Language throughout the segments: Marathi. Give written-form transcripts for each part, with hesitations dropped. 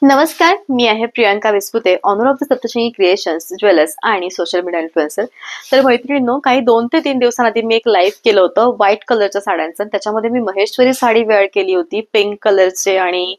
नमस्कार, मी आहे Priyanka Vispute, owner of the Saptashrungi creations, jewellers आणि सोशल मीडिया इन्फ्लुएन्सर. तर मैत्रिणींनो, काही 2 ते 3 दिवसांआधी मी एक लाईव्ह केलं होतं व्हाईट कलरच्या साड्यांचं. त्याच्यामध्ये मी महेश्वरी साडी वेअर केली होती. पिंक कलरचे आणि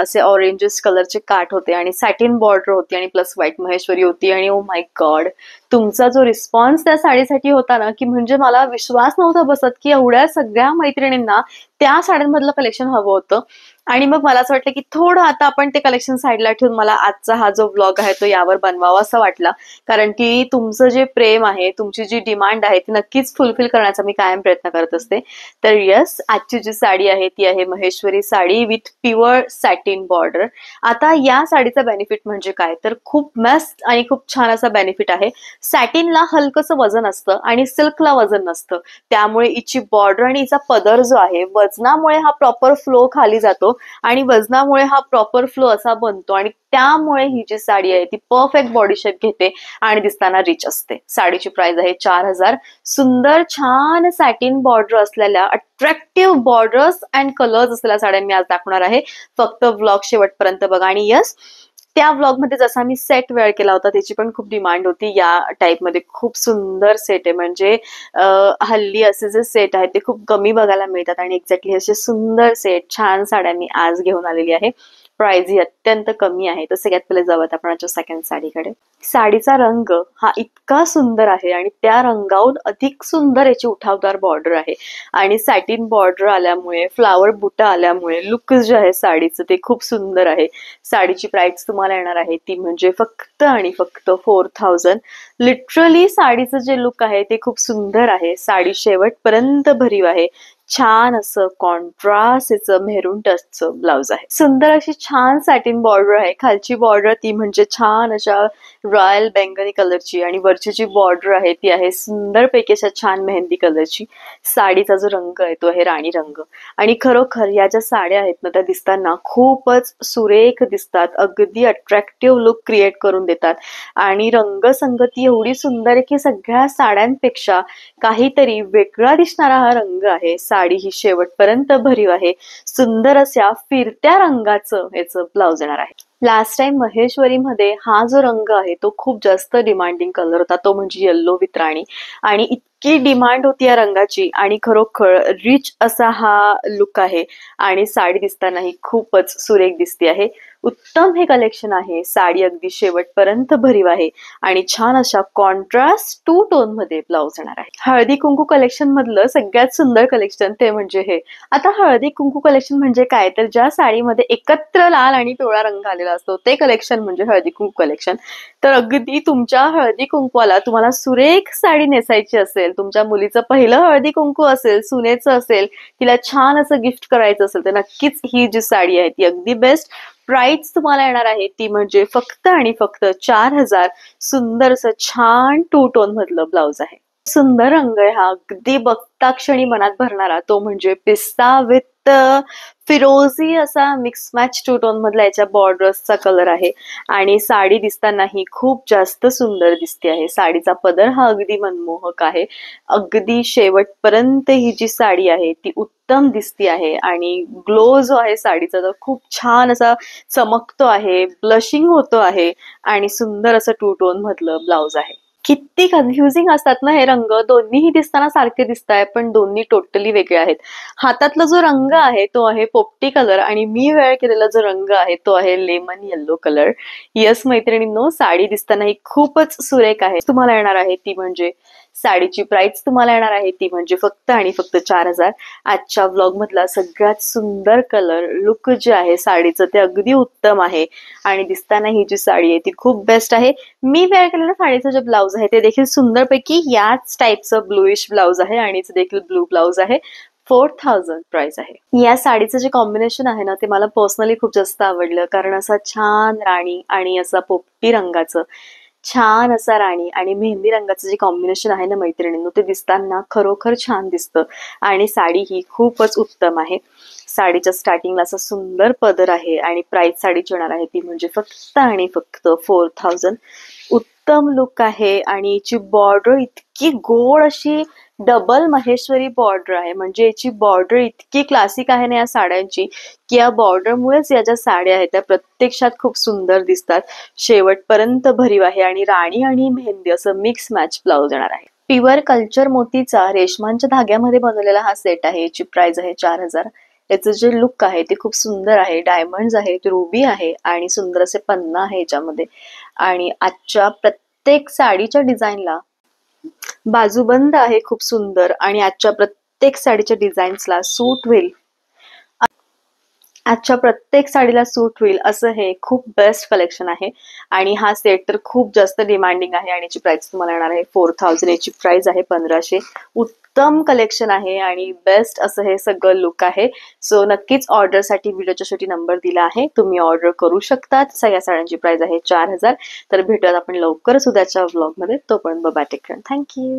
असे ऑरेंजेस कलरचे काठ होते आणि सॅटिन बॉर्डर होती आणि प्लस व्हाईट महेश्वरी होती. आणि ओ माय गॉड, तुमचा जो रिस्पॉन्स त्या साडीसाठी होता ना, की म्हणजे मला विश्वास नव्हता बसत की एवढ्या सगळ्या मैत्रिणींना त्या साड्यांमधलं कलेक्शन हवं होतं. आणि मग मला असं वाटलं की थोडं आता आपण ते कलेक्शन साईडला ठेवून मला आजचा हा जो व्लॉग आहे तो यावर बनवावा असं वाटला. कारण की तुमचं जे प्रेम आहे, तुमची जी डिमांड आहे ती नक्कीच फुलफिल करण्याचा मी कायम प्रयत्न करत असते. तर यस, आजची जी साडी आहे ती आहे Maheshwari sari with pure satin border. आता या साडीचा बेनिफिट म्हणजे काय, तर खूप मस्त आणि खूप छान असा बेनिफिट आहे. सॅटिनला हलकंसं वजन असतं आणि सिल्कला वजन नसतं. त्यामुळे हिची बॉर्डर आणि हिचा पदर जो आहे, वजनामुळे हा प्रॉपर फ्लो खाली जातो आणि वजनामुळे हा प्रॉपर फ्लो असा बनतो आणि त्यामुळे ही जी साडी आहे ती परफेक्ट बॉडी शेप घेते आणि दिसताना रिच असते. साडीची प्राइस आहे 4,000. सुंदर छान सॅटिन बॉर्डर असलेल्या अट्रॅक्टिव्ह बॉर्डर्स अँड कलर्स असलेल्या साड्या मी आज दाखवणार आहे. फक्त व्लॉग शेवटपर्यंत बघा. आणि यस, त्या व्लॉग मध्ये जसा मी सेट वेअर केला होता त्याची पण खूप डिमांड होती. या टाइप मध्ये खूप सुंदर सेट आहे. म्हणजे हल्ली असे जे सेट आहेत ते खूप कमी बघायला मिळतात आणि एक्झॅक्टली असे सुंदर सेट छान साड्या मी आज घेऊन आलेली आहे. प्राइस ही अत्यंत कमी आहे. तर सगळ्यात पहिले जाऊयात आपण आजच्या सेकंड साडीकडे. साडीचा रंग हा इतका सुंदर आहे आणि त्या रंगाहून अधिक सुंदर याची उठावदार बॉर्डर आहे आणि सॅटिन बॉर्डर आल्यामुळे, फ्लावर बुटा आल्यामुळे लुक जे आहे साडीचं ते खूप सुंदर आहे. साडीची प्राइस तुम्हाला येणार आहे ती म्हणजे फक्त आणि फक्त 4,000. लिटरली साडीचं जे लुक आहे ते खूप सुंदर आहे. साडी शेवटपर्यंत भरीव आहे. छान असं कॉन्ट्रास्ट याचं मेहरून टचचं ब्लाउज आहे. सुंदर अशी छान सॅटिन बॉर्डर आहे. खालची बॉर्डर ती म्हणजे छान अशा रॉयल बेंगनी कलरची आणि वरची जी बॉर्डर आहे ती आहे सुंदरपैकी अशा छान मेहंदी कलरची. साडीचा जो रंग आहे तो आहे राणी रंग. आणि खरोखर या ज्या साड्या आहेत ना त्या दिसताना खूपच सुरेख दिसतात. अगदी अट्रॅक्टिव्ह लुक क्रिएट करून देतात आणि रंगसंगती एवढी सुंदर आहे की सगळ्या साड्यांपेक्षा काहीतरी वेगळा दिसणारा हा रंग आहे. साडी ही शेवटपर्यंत भरीव आहे. सुंदर अशा फिरत्या रंगाचं याचं ब्लाउज येणार आहे. लास्ट टाइम महेश्वरी मध्ये हा जो रंग आहे तो खूप जास्त डिमांडिंग कलर होता, तो म्हणजे येल्लो विथ राणी. आणि इतकी डिमांड होती या रंगाची आणि खरोखर रिच असा हा लुक आहे आणि साडी दिसतानाही खूपच सुरेख दिसते आहे. उत्तम हे कलेक्शन आहे. साडी अगदी शेवटपर्यंत भरीव आहे आणि छान अशा कॉन्ट्रास्ट टू टोन मध्ये ब्लाउज येणार आहे. हळदी कुंकू कलेक्शन मधलं सगळ्यात सुंदर कलेक्शन ते म्हणजे हे. आता हळदी कुंकू कलेक्शन म्हणजे काय, तर ज्या साडीमध्ये एकत्र लाल आणि पिवळा रंग आलेला असतो ते कलेक्शन म्हणजे हळदी कुंकू कलेक्शन. तर अगदी तुमच्या हळदी कुंकवाला तुम्हाला सुरेख साडी नेसायची असेल, तुमच्या मुलीचं पहिलं हळदी कुंकू असेल, सुनेचं असेल, तिला छान असं गिफ्ट करायचं असेल तर नक्कीच ही जी साडी आहे ती अगदी बेस्ट. प्राइस तुम्हाला येणार आहे ती म्हणजे फक्त आणि फक्त 4,000. सुंदर असं छान टू टोन मधलं ब्लाउज आहे. सुंदर रंग आहे हा, अगदी बघता क्षणी मनात भरणारा. तो म्हणजे पिस्ता विथ फिरोझी असा मिक्स मॅच टू टोन मधला याच्या बॉर्डर्सचा कलर आहे आणि साडी दिसतानाही खूप जास्त सुंदर दिसते आहे. साडीचा पदर हा अगदी मनमोहक आहे. अगदी शेवटपर्यंत ही जी साडी आहे ती उत्तम दिसती आहे आणि ग्लो जो आहे साडीचा तो खूप छान असा चमकतो आहे, ब्लशिंग होतो आहे आणि सुंदर असं टू टोन मधलं ब्लाउज आहे. किती कन्फ्युजिंग असतात ना हे रंग. दोन्हीही दिसताना सारखे दिसत आहे पण दोन्ही टोटली वेगळे आहेत. हातातला जो रंग आहे तो आहे पोपटी कलर आणि मी वेअर केलेला जो रंग आहे तो आहे लेमन येल्लो कलर. यस मैत्रिणींनो, साडी दिसतानाही खूपच सुरेख आहे. तुम्हाला येणार आहे ती म्हणजे साडीची प्राइस तुम्हाला येणार आहे ती म्हणजे फक्त आणि फक्त 4,000. आजच्या व्लॉग मधला सगळ्यात सुंदर कलर लुक जे आहे साडीचं ते अगदी उत्तम आहे आणि दिसताना ही जी साडी आहे ती खूप बेस्ट आहे. मी वेअर केलेल्या साडीचं जे ब्लाउज आहे ते देखील सुंदरपैकी याच टाईपचं ब्लूइश ब्लाउज आहे आणि देखील ब्लू ब्लाउज आहे. 4,000 प्राइस आहे. या साडीचं जे कॉम्बिनेशन आहे ना ते मला पर्सनली खूप जास्त आवडलं कारण असा छान राणी आणि असा पोपटी रंगाचं छान असा राणी आणि मेहंदी रंगाचं जे कॉम्बिनेशन आहे ना मैत्रिणींनो ते दिसताना खरोखर छान दिसतं आणि साडी ही खूपच उत्तम आहे. साडीच्या स्टार्टिंगला असा सुंदर पदर आहे आणि प्राइस साडीची येणार आहे ती म्हणजे फक्त आणि फक्त 4,000. उत्तम लुक आहे आणि याची बॉर्डर इतकी गोड अशी डबल महेश्वरी बॉर्डर आहे. म्हणजे याची बॉर्डर इतकी क्लासिक आहे ना या साड्यांची, की या बॉर्डरमुळेच या ज्या साड्या आहेत त्या प्रत्यक्षात खूप सुंदर दिसतात. शेवटपर्यंत भरीव आहे आणि राणी आणि मेहंदी असं मिक्स मॅच ब्लाउज येणार आहे. प्युअर कल्चर मोतीचा रेशमांच्या धाग्यामध्ये बनवलेला हा सेट आहे. याची प्राइस आहे 4,000. याचं जे लुक आहे ते खूप सुंदर आहे. डायमंड्स आहेत, रुबी आहे आणि सुंदर असे पन्ना आहे याच्यामध्ये. आणि आजच्या प्रत्येक साडीच्या डिझाईनला बाजूबंद आहे खूप सुंदर आणि आजच्या प्रत्येक साडीच्या डिझाईन्सला सूट होईल. आजच्या प्रत्येक साडीला सूट होईल असं हे खूप बेस्ट कलेक्शन आहे. आणि हा सेट तर खूप जास्त डिमांडिंग आहे आणि याची प्राइस तुम्हाला येणार आहे 4,000. याची प्राइस आहे 1,500. उत्तम कलेक्शन आहे आणि बेस्ट असं हे सगळं लुक आहे. सो नक्कीच ऑर्डरसाठी व्हिडिओच्या शेवटी नंबर दिला आहे, तुम्ही ऑर्डर करू शकता. सगळ्या साड्यांची प्राइस आहे 4,000. तर भेटूयात आपण लवकरच उद्याच्या व्लॉगमध्ये. तोपर्यंत बाय, टेक केअर, थँक्यू.